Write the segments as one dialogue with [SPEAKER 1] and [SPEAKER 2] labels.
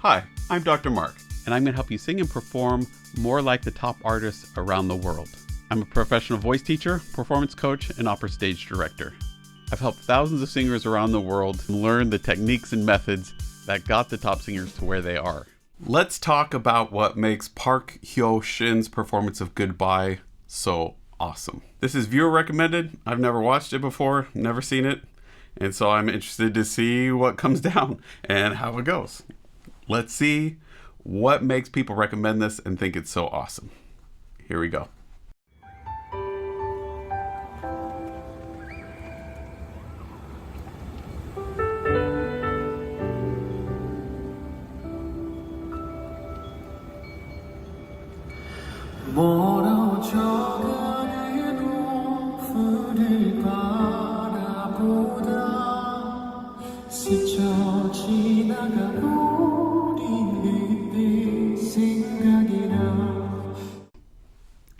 [SPEAKER 1] Hi, I'm Dr. Marc, and I'm going to help you sing and perform more like the top artists around the world. I'm a professional voice teacher, performance coach, and opera stage director. I've helped thousands of singers around the world learn the techniques and methods that got the top singers to where they are. Let's talk about what makes Park Hyo Shin's performance of Goodbye so awesome. This is viewer recommended. I've never watched it before, never seen it, and so I'm interested to see what comes down and how it goes. Let's see what makes people recommend this and think it's so awesome. Here we go.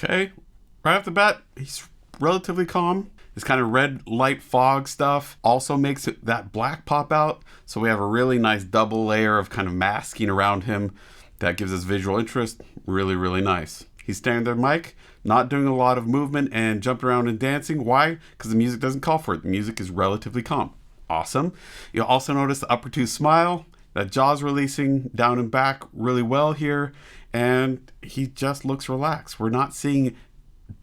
[SPEAKER 1] Okay, right off the bat, he's relatively calm. This kind of red light fog stuff also makes that black pop out. So we have a really nice double layer of kind of masking around him that gives us visual interest. Really, really nice. He's standing there, mic, not doing a lot of movement and jumping around and dancing. Why? Because the music doesn't call for it. The music is relatively calm. Awesome. You'll also notice the upper tooth smile. That jaw's releasing down and back really well here. And he just looks relaxed. We're not seeing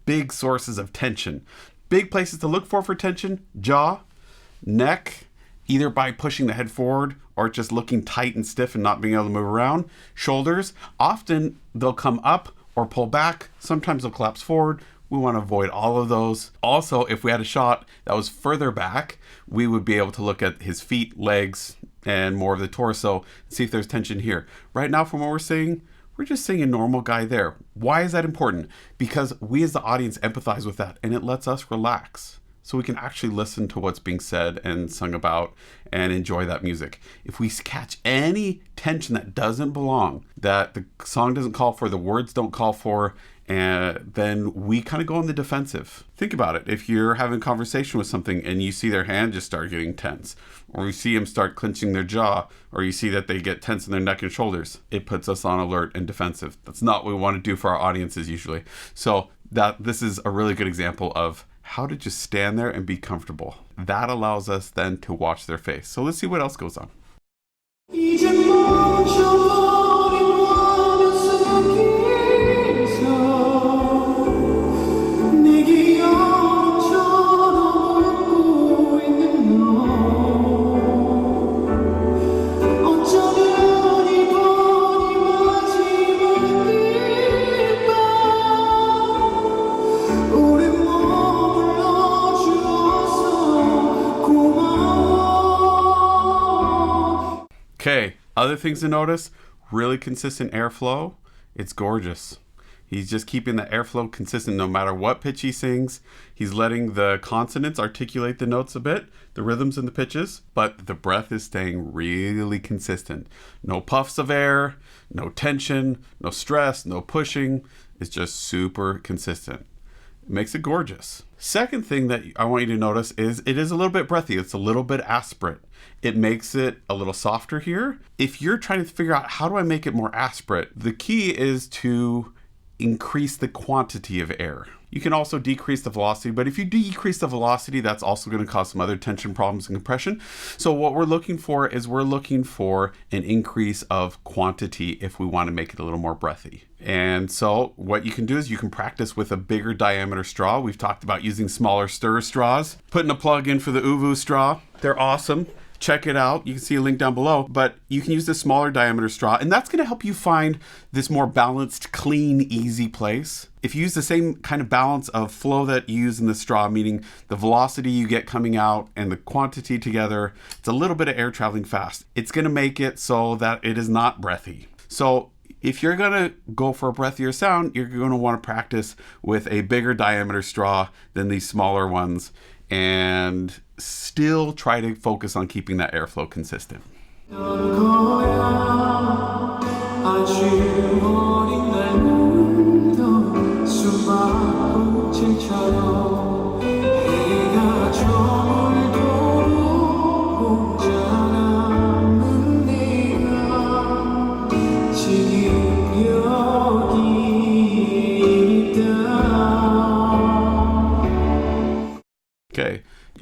[SPEAKER 1] big sources of tension. Big places to look for tension: jaw, neck, either by pushing the head forward or just looking tight and stiff and not being able to move around. Shoulders, often they'll come up or pull back. Sometimes they'll collapse forward. We want to avoid all of those. Also, if we had a shot that was further back, we would be able to look at his feet, legs, and more of the torso and see if there's tension here. Right now, from what we're seeing, we're just seeing a normal guy there. Why is that important? Because we as the audience empathize with that, and it lets us relax. So we can actually listen to what's being said and sung about and enjoy that music. If we catch any tension that doesn't belong, that the song doesn't call for, the words don't call for, and then we kind of go on the defensive. Think about it. If you're having a conversation with something and you see their hand just start getting tense, or you see them start clenching their jaw, or you see that they get tense in their neck and shoulders, it puts us on alert and defensive. That's not what we want to do for our audiences usually. So this is a really good example of how to just stand there and be comfortable. That allows us then to watch their face. So let's see what else goes on. Okay, other things to notice: really consistent airflow. It's gorgeous. He's just keeping the airflow consistent no matter what pitch he sings. He's letting the consonants articulate the notes a bit, the rhythms and the pitches, but the breath is staying really consistent. No puffs of air, no tension, no stress, no pushing. It's just super consistent. It makes it gorgeous. Second thing that I want you to notice is it is a little bit breathy. It's a little bit aspirate. It makes it a little softer here. If you're trying to figure out how do I make it more aspirate, the key is to increase the quantity of air. You can also decrease the velocity, but if you decrease the velocity, that's also going to cause some other tension problems and compression. So what we're looking for is an increase of quantity if we want to make it a little more breathy. And so what you can do is you can practice with a bigger diameter straw. We've talked about using smaller stir straws, putting a plug in for the oovostraw. They're awesome. Check it out. You can see a link down below, but you can use this smaller diameter straw, and that's going to help you find this more balanced, clean, easy place. If you use the same kind of balance of flow that you use in the straw, meaning the velocity you get coming out and the quantity together, it's a little bit of air traveling fast. It's going to make it so that it is not breathy. So if you're going to go for a breathier sound, you're going to want to practice with a bigger diameter straw than these smaller ones, and still try to focus on keeping that airflow consistent.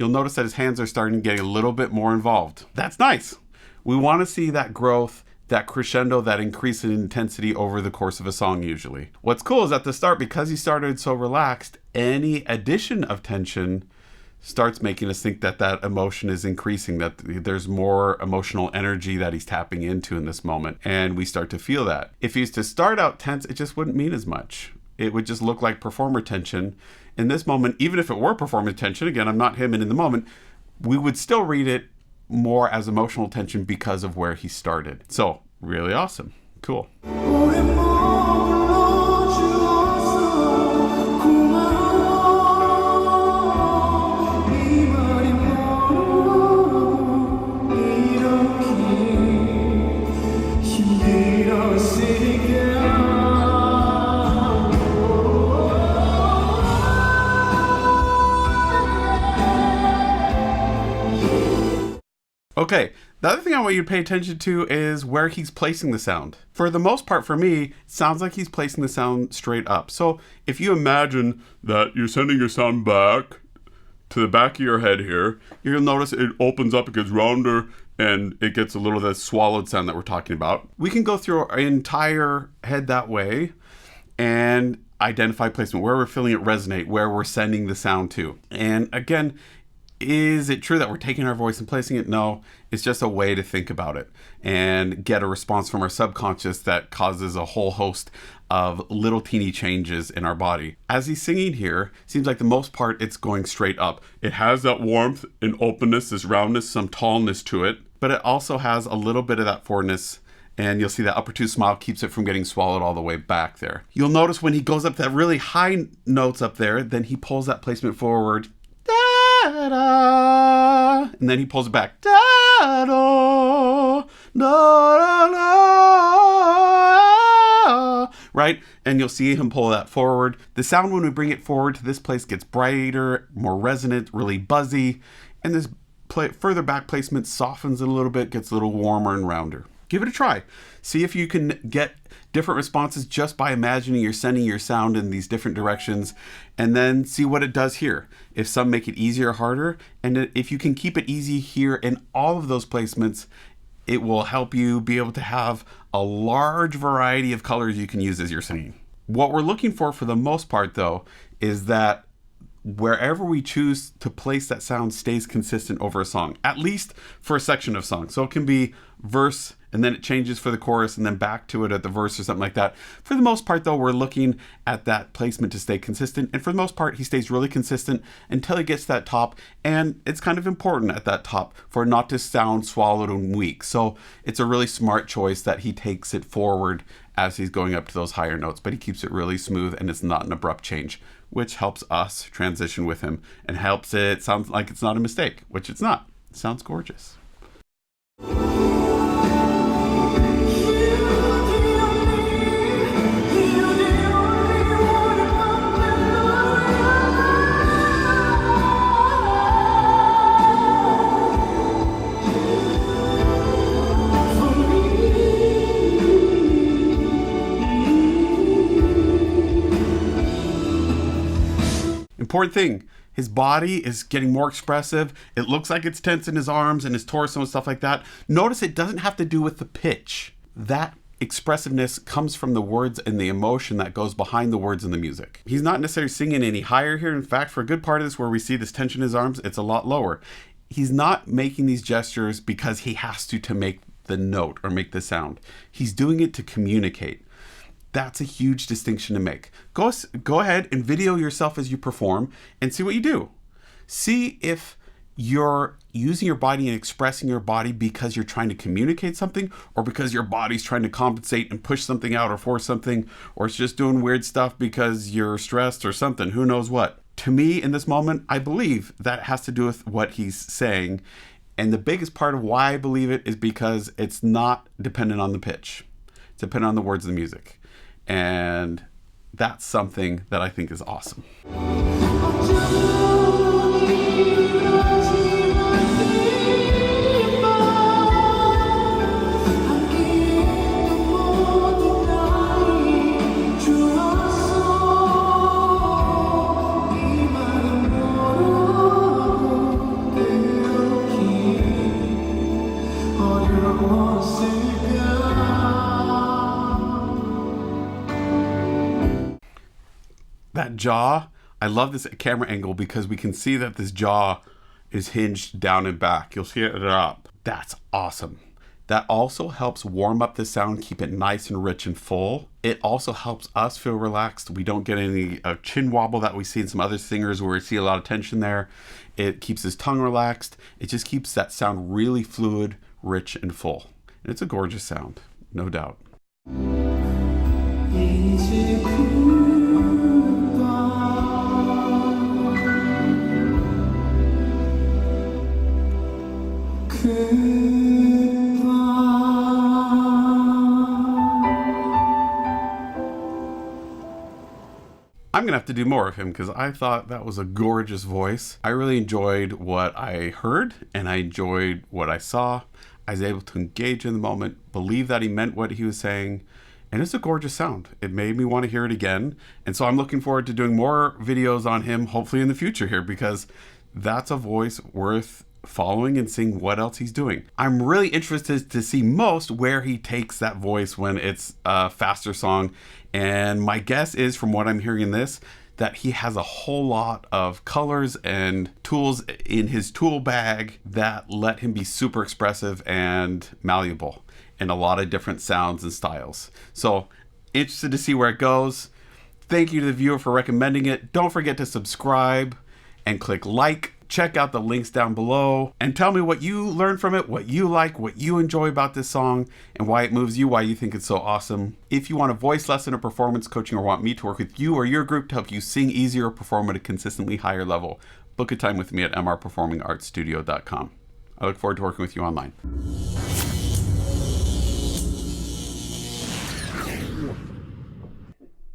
[SPEAKER 1] you'll notice that his hands are starting to get a little bit more involved. That's nice. We want to see that growth, that crescendo, that increase in intensity over the course of a song usually. What's cool is at the start, because he started so relaxed, any addition of tension starts making us think that that emotion is increasing, that there's more emotional energy that he's tapping into in this moment, and we start to feel that. If he was to start out tense, it just wouldn't mean as much. It would just look like performer tension. In this moment, even if it were performer tension, again, I'm not him and in the moment, we would still read it more as emotional tension because of where he started. So really awesome. Cool. Okay, the other thing I want you to pay attention to is where he's placing the sound. For the most part, for me, it sounds like he's placing the sound straight up. So if you imagine that you're sending your sound back to the back of your head here, you'll notice it opens up, it gets rounder, and it gets a little of that swallowed sound that we're talking about. We can go through our entire head that way and identify placement, where we're feeling it resonate, where we're sending the sound to. And again, is it true that we're taking our voice and placing it? No, it's just a way to think about it and get a response from our subconscious that causes a whole host of little teeny changes in our body. As he's singing here, seems like the most part it's going straight up. It has that warmth and openness, this roundness, some tallness to it, but it also has a little bit of that forwardness, and you'll see that upper tooth smile keeps it from getting swallowed all the way back there. You'll notice when he goes up that really high notes up there, then he pulls that placement forward, da-da, and then he pulls it back, da-da, da-da, right? And you'll see him pull that forward. The sound, when we bring it forward to this place, gets brighter, more resonant, really buzzy, and this further back placement softens it a little bit, gets a little warmer and rounder. Give it a try. See if you can get different responses just by imagining you're sending your sound in these different directions, and then see what it does here. If some make it easier or harder, and if you can keep it easy here in all of those placements, it will help you be able to have a large variety of colors you can use as you're singing. What we're looking for the most part, though, is that wherever we choose to place that sound stays consistent over a song, at least for a section of song. So it can be verse, and then it changes for the chorus, and then back to it at the verse or something like that. For the most part, though, we're looking at that placement to stay consistent. And for the most part, he stays really consistent until he gets to that top. And it's kind of important at that top for it not to sound swallowed and weak. So it's a really smart choice that he takes it forward as he's going up to those higher notes, but he keeps it really smooth and it's not an abrupt change, which helps us transition with him and helps it sound like it's not a mistake, which it's not. It sounds gorgeous. Important thing, his body is getting more expressive. It looks like it's tense in his arms and his torso and stuff like that. Notice it doesn't have to do with the pitch. That expressiveness comes from the words and the emotion that goes behind the words in the music. He's not necessarily singing any higher here. In fact, for a good part of this where we see this tension in his arms, it's a lot lower. He's not making these gestures because he has to make the note or make the sound. He's doing it to communicate. That's a huge distinction to make. Go ahead and video yourself as you perform and see what you do. See if you're using your body and expressing your body because you're trying to communicate something, or because your body's trying to compensate and push something out or force something, or it's just doing weird stuff because you're stressed or something, who knows what. To me, in this moment, I believe that has to do with what he's saying. And the biggest part of why I believe it is because it's not dependent on the pitch. It's dependent on the words of the music. And that's something that I think is awesome. that jaw, I love this camera angle because we can see that this jaw is hinged down and back. You'll see it up. That's awesome. That also helps warm up the sound, keep it nice and rich and full. It also helps us feel relaxed. We don't get any chin wobble that we see in some other singers where we see a lot of tension there. It keeps his tongue relaxed. It just keeps that sound really fluid, rich, and full. And it's a gorgeous sound, no doubt. I'm gonna have to do more of him because I thought that was a gorgeous voice. I really enjoyed what I heard and I enjoyed what I saw. I was able to engage in the moment, believe that he meant what he was saying, and it's a gorgeous sound. It made me want to hear it again. And so I'm looking forward to doing more videos on him, hopefully in the future here, because that's a voice worth following and seeing what else he's doing. I'm really interested to see most where he takes that voice when it's a faster song. And my guess is, from what I'm hearing in this, that he has a whole lot of colors and tools in his tool bag that let him be super expressive and malleable in a lot of different sounds and styles. So interested to see where it goes. Thank you to the viewer for recommending it. Don't forget to subscribe and click like. Check out the links down below and tell me what you learned from it, what you like, what you enjoy about this song, and why it moves you, why you think it's so awesome. If you want a voice lesson or performance coaching or want me to work with you or your group to help you sing easier or perform at a consistently higher level, book a time with me at mrperformingartsstudio.com. I look forward to working with you online.